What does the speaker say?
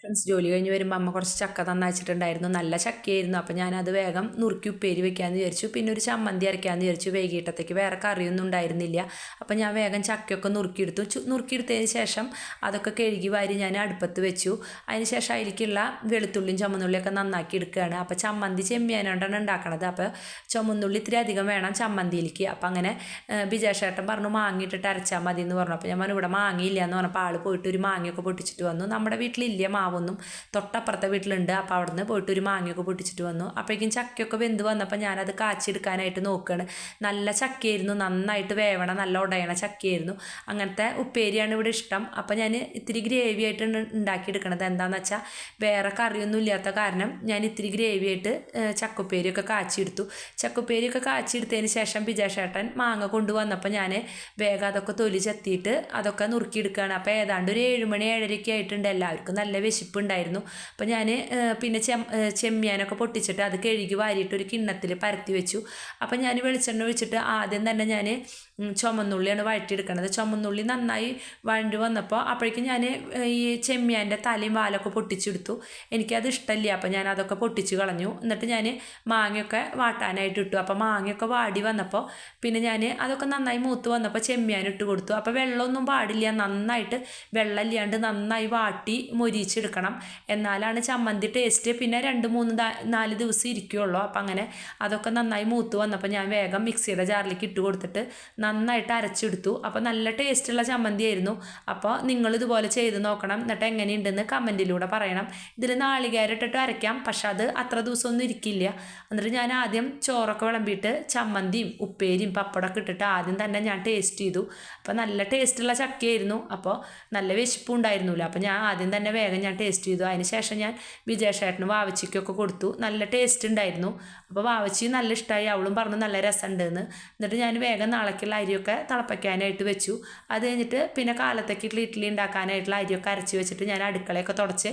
Friends ജോലി കഴിഞ്ഞ് വരുമ്പോൾ അമ്മ കുറച്ച് ചക്ക തന്നയച്ചിട്ടുണ്ടായിരുന്നു. നല്ല ചക്കയായിരുന്നു. അപ്പോൾ ഞാനത് വേഗം നുറുക്കി ഉപ്പേരി വെക്കാമെന്ന് വിചാരിച്ചു. പിന്നെ ഒരു ചമ്മന്തി അരയ്ക്കാമെന്ന് വിചാരിച്ചു. വൈകിട്ടത്തേക്ക് വേറെ കറിയൊന്നും ഉണ്ടായിരുന്നില്ല. അപ്പോൾ ഞാൻ വേഗം ചക്കയൊക്കെ നുറുക്കിയെടുത്തു. നുറുക്കിയെടുത്തതിന് ശേഷം അതൊക്കെ കഴുകി വാരി ഞാൻ അടുപ്പത്ത് വെച്ചു. അതിന് ശേഷം അതിലേക്കുള്ള വെളുത്തുള്ളിയും ചുമന്നുള്ളിയൊക്കെ നന്നാക്കി എടുക്കുകയാണ്. അപ്പോൾ ചമ്മന്തി ചെമ്മിയാനോണ്ടാണ് ഉണ്ടാക്കണത്. അപ്പോൾ ചുമന്നുള്ളി ഇത്തിരി അധികം വേണം ചമ്മന്തിയിലേക്ക്. അപ്പോൾ അങ്ങനെ ബിജേഷേട്ടൻ പറഞ്ഞു മാങ്ങിയിട്ടിട്ട് അരച്ചാൽ മതി എന്ന് പറഞ്ഞു. അപ്പോൾ ഞാൻ പറഞ്ഞു ഇവിടെ മാങ്ങയില്ല എന്ന് പറഞ്ഞപ്പോൾ ആൾ പോയിട്ട് ഒരു മാങ്ങയൊക്കെ പൊട്ടിച്ചിട്ട് വന്നു. നമ്മുടെ വീട്ടിലില്ല മാവൊന്നും, തൊട്ടപ്പുറത്തെ വീട്ടിലുണ്ട്. അപ്പോൾ അവിടെ നിന്ന് പോയിട്ട് ഒരു മാങ്ങയൊക്കെ പൊട്ടിച്ചിട്ട് വന്നു. അപ്പോഴേക്കും ചക്കയൊക്കെ വെന്ത് വന്നപ്പോൾ ഞാനത് കാച്ചെടുക്കാനായിട്ട് നോക്കുകയാണ്. നല്ല ചക്കയായിരുന്നു, നന്നായിട്ട് വേവണ നല്ല ഉടയണ ചക്കയായിരുന്നു. അങ്ങനത്തെ ഉപ്പേരിയാണ് ഇവിടെ ഇഷ്ടം. അപ്പോൾ ഞാൻ ഇത്തിരി ഗ്രേവി ആയിട്ട് ഉണ്ടാക്കിയെടുക്കണത്. എന്താണെന്ന് വെച്ചാൽ വേറെ കറിയൊന്നും ഇല്ലാത്ത കാരണം ഞാൻ ഇത്തിരി ഗ്രേവി ആയിട്ട് ചക്കുപ്പേരിയൊക്കെ കാച്ചിയെടുത്തു. ചക്കുപ്പേരിയൊക്കെ കാച്ചിയെടുത്തതിന് ശേഷം ബിജേഷേട്ടൻ മാങ്ങ കൊണ്ടുവന്നപ്പോൾ ഞാൻ വേഗം അതൊക്കെ തൊലി ചെത്തിയിട്ട് അതൊക്കെ നുറുക്കിയെടുക്കുകയാണ്. അപ്പോൾ ഏതാണ്ട് ഒരു 7 മണി 7:30 ആയിട്ടുണ്ട്. എല്ലാവർക്കും നല്ല വിശപ്പുണ്ടായിരുന്നു. അപ്പോൾ ഞാൻ പിന്നെ ചെമ്മിയാനൊക്കെ പൊട്ടിച്ചിട്ട് അത് കഴുകി വാരിയിട്ട് ഒരു കിണ്ണത്തിൽ പരത്തി വെച്ചു. അപ്പോൾ ഞാൻ വെളിച്ചെണ്ണ ഒഴിച്ചിട്ട് ആദ്യം തന്നെ ഞാൻ ചുമന്നുള്ളിയാണ് വഴറ്റിയെടുക്കുന്നത്. ചുമന്നുള്ളി നന്നായി വഴണ്ടി വന്നപ്പോൾ അപ്പോഴേക്കും ഞാൻ ഈ ചെമ്മിയാൻ്റെ തലയും വാലൊക്കെ പൊട്ടിച്ചെടുത്തു. എനിക്കത് ഇഷ്ടമില്ല. അപ്പോൾ ഞാൻ അതൊക്കെ പൊട്ടിച്ച് കളഞ്ഞു. എന്നിട്ട് ഞാൻ മാങ്ങയൊക്കെ വാട്ടാനായിട്ട് ഇട്ടു. അപ്പോൾ മാങ്ങയൊക്കെ വാടി വന്നപ്പോൾ പിന്നെ ഞാൻ അതൊക്കെ നന്നായി മൂത്ത് വന്നപ്പോൾ ചെമ്മിയാൻ ഇട്ട് കൊടുത്തു. അപ്പോൾ വെള്ളമൊന്നും പാടില്ല, നന്നായിട്ട് വെള്ളമില്ലാണ്ട് നന്നായി വാട്ടി മൊരിച്ചെടുക്കണം. എന്നാലാണ് ചമ്മന്തി ടേസ്റ്റ്. പിന്നെ 2-3-4 ദിവസം ഇരിക്കുകയുള്ളൂ. അപ്പം അങ്ങനെ അതൊക്കെ നന്നായി മൂത്ത് വന്നപ്പോൾ ഞാൻ വേഗം മിക്സിയുടെ ജാറിലേക്ക് ഇട്ട് കൊടുത്തിട്ട് നന്നായിട്ട് അരച്ചെടുത്തു. അപ്പോൾ നല്ല ടേസ്റ്റുള്ള ചമ്മന്തി ആയിരുന്നു. അപ്പോൾ നിങ്ങളിതുപോലെ ചെയ്ത് നോക്കണം. എന്നിട്ട് എങ്ങനെയുണ്ടെന്ന് കമൻറ്റിലൂടെ പറയണം. ഇതിൽ നാളികേരം ഇട്ടിട്ട് അരയ്ക്കാം, പക്ഷെ അത് അത്ര ദിവസമൊന്നും ഇരിക്കില്ല. എന്നിട്ട് ഞാൻ ആദ്യം ചോറൊക്കെ വിളമ്പിയിട്ട് ചമ്മന്തിയും ഉപ്പേരിയും പപ്പടമൊക്കെ ഇട്ടിട്ട് ആദ്യം തന്നെ ഞാൻ ടേസ്റ്റ് ചെയ്തു. അപ്പോൾ നല്ല ടേസ്റ്റുള്ള ചക്കയായിരുന്നു. അപ്പോൾ നല്ല വിശപ്പും ഉണ്ടായിരുന്നില്ല. അപ്പോൾ ഞാൻ ആദ്യം തന്നെ വേഗം ഞാൻ ടേസ്റ്റ് ചെയ്തു. അതിന് ശേഷം ഞാൻ വിജേഷേട്ടന് വാവച്ചിക്കൊക്കെ കൊടുത്തു. നല്ല ടേസ്റ്റ് ഉണ്ടായിരുന്നു. അപ്പോൾ വാവച്ചി നല്ല ഇഷ്ടമായി, അവളും പറഞ്ഞു നല്ല രസമുണ്ടെന്ന്. എന്നിട്ട് ഞാൻ വേഗം നാളേക്കുള്ള അരിയൊക്കെ തിളപ്പിക്കാനായിട്ട് വെച്ചു. അത് കഴിഞ്ഞിട്ട് പിന്നെ കാലത്തേക്ക് ഇഡ്ഡലി ഉണ്ടാക്കാനായിട്ടുള്ള അരിയൊക്കെ അരച്ച് വെച്ചിട്ട് ഞാൻ അടുക്കളയൊക്കെ തുടച്ച്